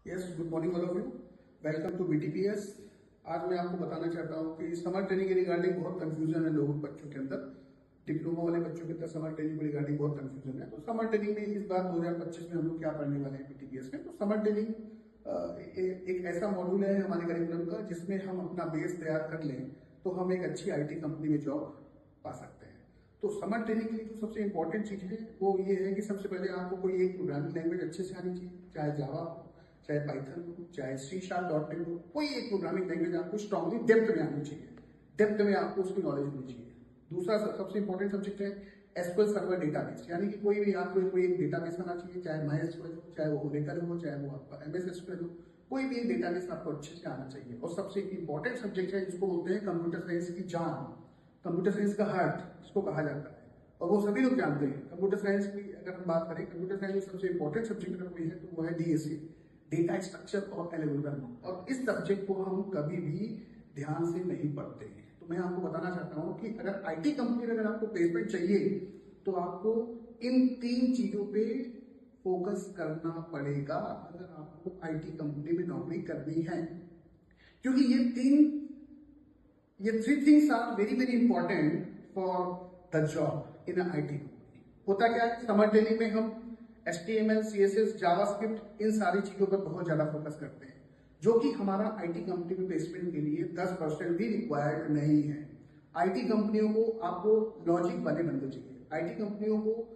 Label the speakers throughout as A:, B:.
A: Yes, good morning all of you. Welcome to BTPS। आज मैं आपको बताना चाहता हूँ कि समर ट्रेनिंग के रिगार्डिंग बहुत कंफ्यूजन है लोगों बच्चों के अंदर। डिप्लोमा वाले बच्चों के अंदर समर ट्रेनिंग के रिगार्डिंग बहुत कंफ्यूजन है। तो समर ट्रेनिंग में इस बार 2025 में हम लोग क्या पढ़ने वाले हैं BTPS में। तो समर ट्रेनिंग एक ऐसा मॉड्यूल है हमारे करिकुलम का जिसमें हम अपना बेस तैयार कर लें तो हम एक अच्छी IT कंपनी में जॉब पा सकते हैं। तो समर ट्रेनिंग के लिए जो सबसे इंपॉर्टेंट चीज है वो ये है कि सबसे पहले आपको कोई एक प्रोग्रामिंग लैंग्वेज अच्छे से आनी चाहिए, चाहे जावा हो, चाहे पाइथन हो, चाहे C#.NET हो। कोई एक प्रोग्रामिंग लैंग्वेज आपको स्ट्रांगली डेप्थ में आनी चाहिए, डेप्थ में आपको उसकी नॉलेज होनी चाहिए। दूसरा सबसे इंपॉर्टेंट सब्जेक्ट है SQL सर्वर डेटाबेस, यानी कि कोई भी आपको कोई एक डेटाबेस आना चाहिए, चाहे MySQL हो, चाहे वो Oracle हो, चाहे वो आपका MS SQL हो, कोई भी एक डेटाबेस आपको अच्छे से आना चाहिए। और सबसे इंपॉर्टेंट सब्जेक्ट है जिसको बोलते हैं कंप्यूटर साइंस की जान, कंप्यूटर साइंस का हार्ट जिसको कहा जाता है, और वो सभी लोग जानते हैं। कंप्यूटर साइंस की अगर हम बात करें, कंप्यूटर साइंस में सबसे इंपॉर्टेंट सब्जेक्ट अगर कोई है तो वो है DSA, डेटा स्ट्रक्चर और एल्गोरिथम। और इस सब्जेक्ट को हम कभी भी ध्यान से नहीं पढ़ते हैं। तो मैं आपको बताना चाहता हूँ कि अगर IT कंपनी में अगर आपको प्लेसमेंट चाहिए तो आपको इन 3 चीजों पे फोकस करना पड़ेगा अगर आपको IT कंपनी में नौकरी करनी है, क्योंकि ये 3 things are very very important for the job in IT company. होता क्या है, समर ट्रेनिंग में हम HTML, CSS, जावास्क्रिप्ट इन सारी चीजों पर बहुत ज्यादा फोकस करते हैं, जो कि हमारा IT कंपनी में प्लेसमेंट के लिए 10% भी रिक्वायर्ड नहीं है। IT कंपनियों को आपको लॉजिक वाले बंदे चाहिए। IT कंपनियों को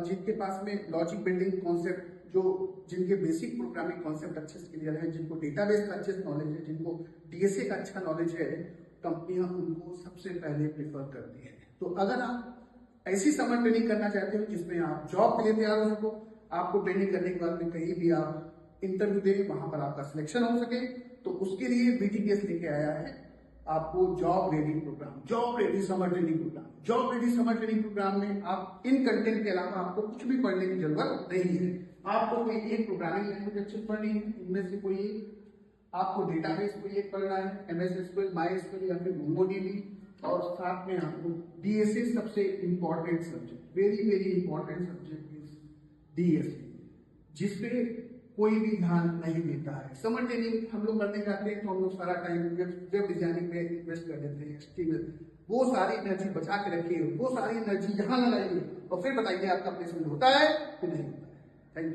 A: जिनके पास में लॉजिक बिल्डिंग कॉन्सेप्ट, जो जिनके बेसिक प्रोग्रामिंग कॉन्सेप्ट अच्छे से क्लियर है, जिनको डेटाबेस का अच्छे से नॉलेज है, जिनको DSA का अच्छा नॉलेज है, कंपनियां उनको सबसे पहले प्रेफर करती है। तो अगर आप ऐसी समर ट्रेनिंग करना चाहते हो जिसमें आप जॉब के लिए तैयार हो सको, आपको ट्रेनिंग करने के बाद में कहीं भी आप इंटरव्यू दे, वहां पर आपका सिलेक्शन हो सके, तो उसके लिए BTPS लेके आया है आपको job ready program, job ready summer training program. Job ready summer training program में आप इन कंटेंट के अलावा आपको कुछ भी पढ़ने की जरूरत नहीं है। आपको कोई एक प्रोग्रामिंग लैंग्वेज अच्छी पढ़नी है, इनमें से कोई आपको डेटाबेस कोई एक पढ़ना है, MS SQL, MySQL या फिर MongoDB, और साथ में आपको DSA सबसे important subject, very very important subject is DSA, जिसपे कोई भी ध्यान नहीं देता है। समर ट्रेनिंग हम लोग करने जाते हैं तो हम लोग सारा टाइम वेब डिजाइनिंग में इन्वेस्ट कर देते हैं, HTML, वो सारी एनर्जी बचा के रखिए, वो सारी एनर्जी यहाँ लगाइए और फिर बताइए आपका प्लेसमेंट होता है कि नहीं होता है। Thank you.